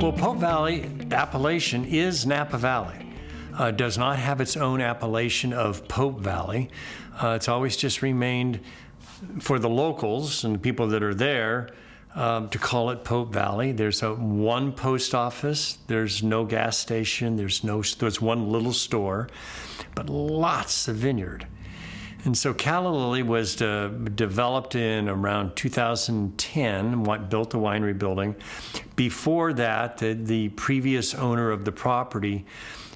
Well, Pope Valley appellation is Napa Valley. Does not have its own appellation of Pope Valley. It's always just remained for the locals and the people that are there to call it Pope Valley. There's one post office, there's no gas station, there's one little store, but lots of vineyard. And so Calla Lilly was developed in around 2010, built the winery building. Before that, the previous owner of the property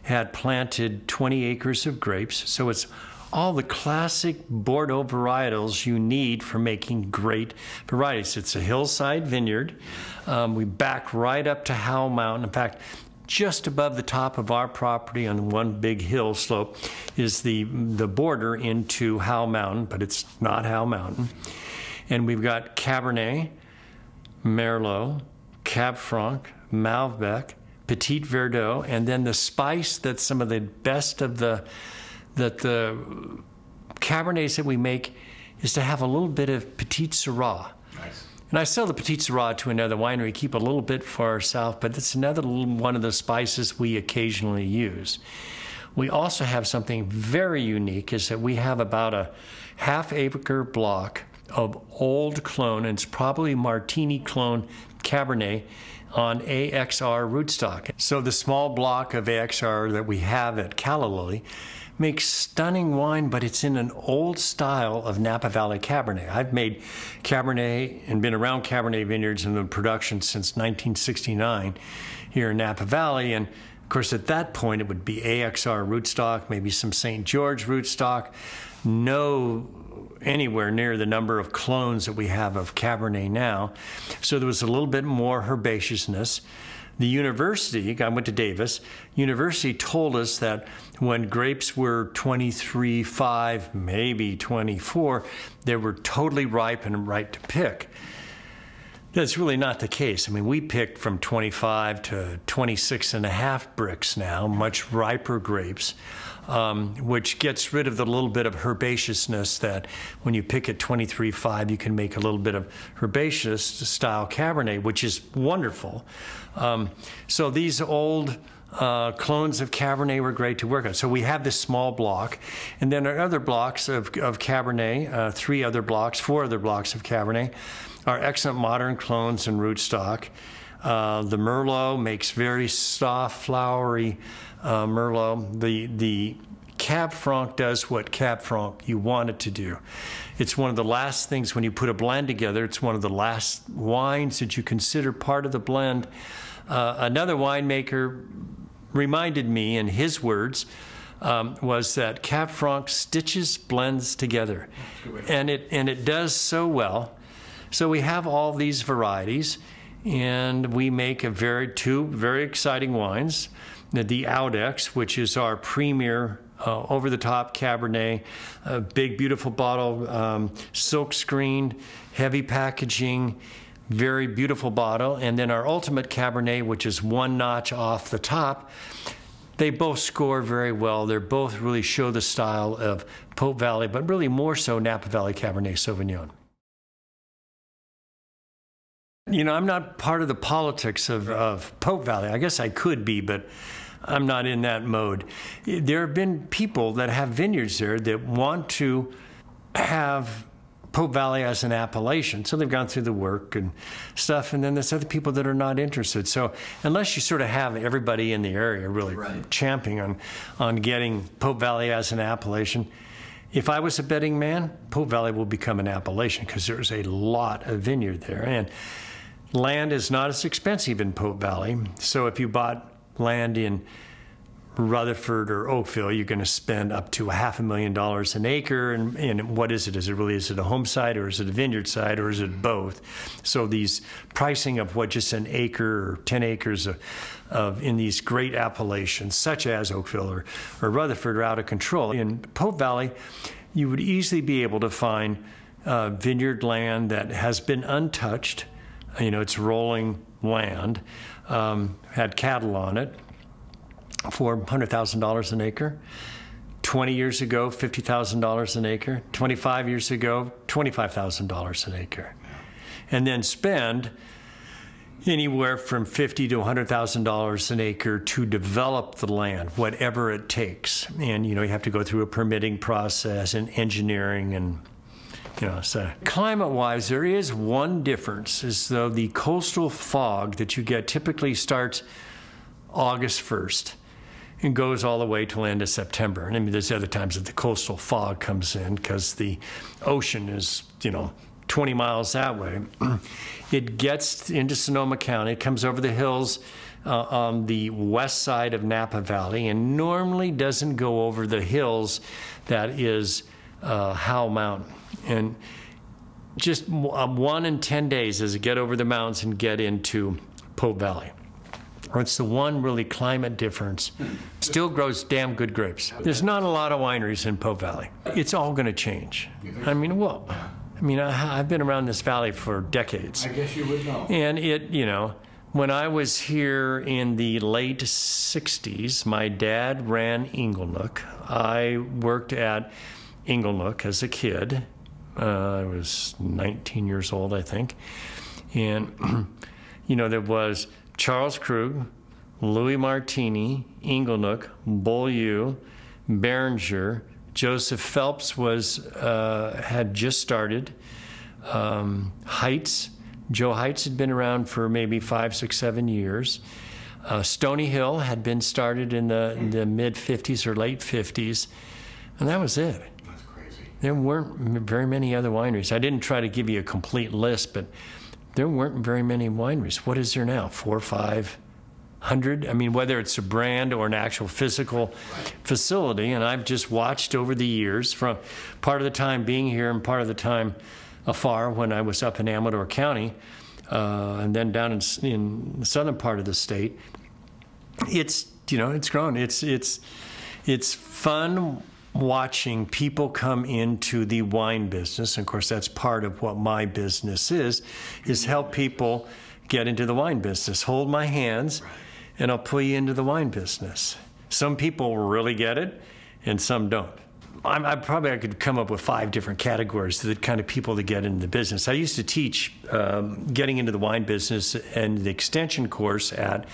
had planted 20 acres of grapes. So it's all the classic Bordeaux varietals you need for making great varieties. It's a hillside vineyard. We back right up to Howell Mountain. In fact, just above the top of our property on one big hill slope is the border into Howell Mountain, but it's not Howell Mountain. And we've got Cabernet, Merlot, Cab Franc, Malbec, Petit Verdot, and then the spice that's some of the best of the Cabernets that we make is to have a little bit of Petit Syrah. Nice. And I sell the Petit Syrah to another winery, keep a little bit for ourselves, but it's another one of the spices we occasionally use. We also have something very unique, is that we have about a half-acre block of old clone, and it's probably Martini clone Cabernet on AXR rootstock. So the small block of AXR that we have at Calla Lilly makes stunning wine, but it's in an old style of Napa Valley Cabernet. I've made Cabernet and been around Cabernet vineyards in the production since 1969 here in Napa Valley. And of course, at that point, it would be AXR rootstock, maybe some St. George rootstock. No anywhere near the number of clones that we have of Cabernet now. So there was a little bit more herbaceousness. The university, I went to Davis, university told us that when grapes were 23.5, maybe 24, they were totally ripe and right to pick. That's really not the case. I mean, we pick from 25 to 26.5 bricks now, much riper grapes, which gets rid of the little bit of herbaceousness that when you pick at 23.5, you can make a little bit of herbaceous style Cabernet, which is wonderful. So these old clones of Cabernet were great to work on. So we have this small block, and then our other blocks of Cabernet, four other blocks of Cabernet, are excellent modern clones and rootstock. The Merlot makes very soft, flowery Merlot. The Cab Franc does what Cab Franc you want it to do. It's one of the last things when you put a blend together. It's one of the last wines that you consider part of the blend. Another winemaker reminded me, in his words, was that Cab Franc stitches blends together, and it does so well. So we have all these varieties, and we make two very exciting wines. The Audex, which is our premier over-the-top Cabernet, a big, beautiful bottle, silk-screened, heavy packaging, very beautiful bottle. And then our Ultimate Cabernet, which is one notch off the top. They both score very well. They both really show the style of Pope Valley, but really more so Napa Valley Cabernet Sauvignon. You know, I'm not part of the politics of Pope Valley. I guess I could be, but I'm not in that mode. There have been people that have vineyards there that want to have Pope Valley as an appellation. So they've gone through the work and stuff, and then there's other people that are not interested. So unless you sort of have everybody in the area really champing on getting Pope Valley as an appellation, if I was a betting man, Pope Valley will become an appellation because there's a lot of vineyard there. And land is not as expensive in Pope Valley. So if you bought land in Rutherford or Oakville, you're going to spend up to $500,000 an acre. And what is it? Is it a home site, or is it a vineyard site, or is it both? So these pricing of what just an acre or 10 acres of in these great appellations, such as Oakville or Rutherford, are out of control. In Pope Valley, you would easily be able to find vineyard land that has been untouched. You know, it's rolling land, had cattle on it, for $100,000 an acre. 20 years ago, $50,000 an acre. 25 years ago, $25,000 an acre. And then spend anywhere from $50,000 to $100,000 an acre to develop the land, whatever it takes. And, you have to go through a permitting process and engineering and, so. Climate-wise, there is one difference, is though the coastal fog that you get typically starts August 1st and goes all the way till end of September. And I mean, there's other times that the coastal fog comes in because the ocean is, 20 miles that way. It gets into Sonoma County. It comes over the hills on the west side of Napa Valley and normally doesn't go over the hills that is Howell Mountain. And just 1 in 10 days does it get over the mountains and get into Pope Valley. It's the one really climate difference. Still grows damn good grapes. There's not a lot of wineries in Pope Valley. It's all going to change. I mean, I've been around this valley for decades. I guess you would know. And when I was here in the late 60s, my dad ran Inglenook. I worked at Inglenook as a kid. I was 19 years old, I think. And, there was Charles Krug, Louis Martini, Inglenook, Beaulieu, Beringer. Joseph Phelps had just started. Heights, Joe Heights had been around for maybe 5, 6, 7 years. Stony Hill had been started in the mid 50s or late 50s, and that was it. That's crazy. There weren't very many other wineries. I didn't try to give you a complete list, but there weren't very many wineries. What is there now? 400 or 500? I mean, whether it's a brand or an actual physical facility. And I've just watched over the years, from part of the time being here and part of the time afar when I was up in Amador County, and then down in the southern part of the state. It's grown. It's fun watching people come into the wine business. And of course, that's part of what my business is help people get into the wine business. Hold my hands, and I'll pull you into the wine business. Some people really get it, and some don't. I could come up with 5 different categories of the kind of people that get into the business. I used to teach getting into the wine business and the extension course at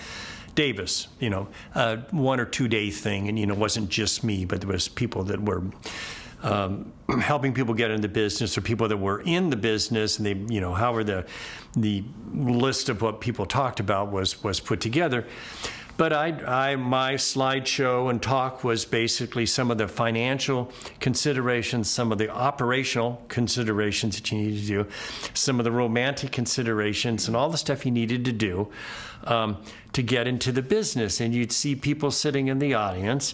Davis, 1 or 2 day thing, and it wasn't just me, but there was people that were helping people get into the business, or people that were in the business, and they, however the list of what people talked about was put together. But my slideshow and talk was basically some of the financial considerations, some of the operational considerations that you need to do, some of the romantic considerations, and all the stuff you needed to do to get into the business. And you'd see people sitting in the audience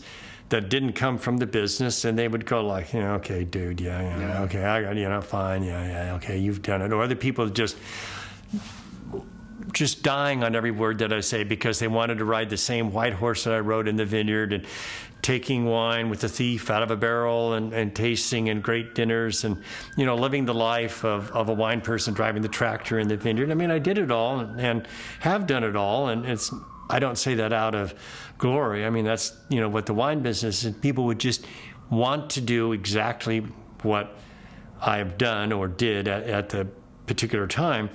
that didn't come from the business, and they would go like, okay, dude, yeah, okay, I got, fine, yeah, okay, you've done it. Or other people just dying on every word that I say because they wanted to ride the same white horse that I rode in the vineyard, and taking wine with a thief out of a barrel, and tasting and great dinners, and living the life of a wine person driving the tractor in the vineyard. I mean, I did it all and have done it all, and I don't say that out of glory. I mean, that's what the wine business is. People would just want to do exactly what I have done or did at the particular time.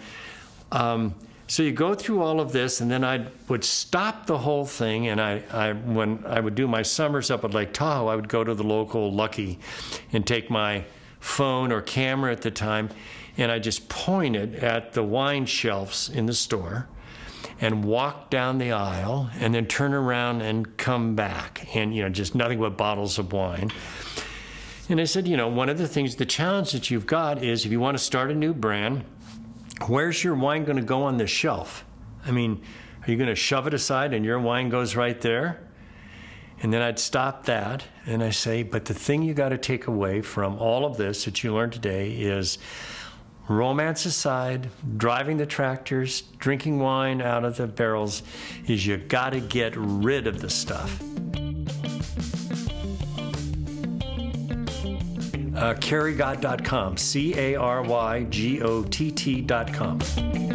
So you go through all of this, and then I would stop the whole thing, and when I would do my summers up at Lake Tahoe, I would go to the local Lucky and take my phone or camera at the time, and I just pointed at the wine shelves in the store and walk down the aisle and then turn around and come back, and just nothing but bottles of wine. And I said, one of the things, the challenge that you've got is, if you want to start a new brand, where's your wine going to go on the shelf? I mean, are you going to shove it aside and your wine goes right there? And then I'd stop that, and I say, but the thing you got to take away from all of this that you learned today is, romance aside, driving the tractors, drinking wine out of the barrels, is you got to get rid of the stuff. CaryGott.com, CaryGott.com.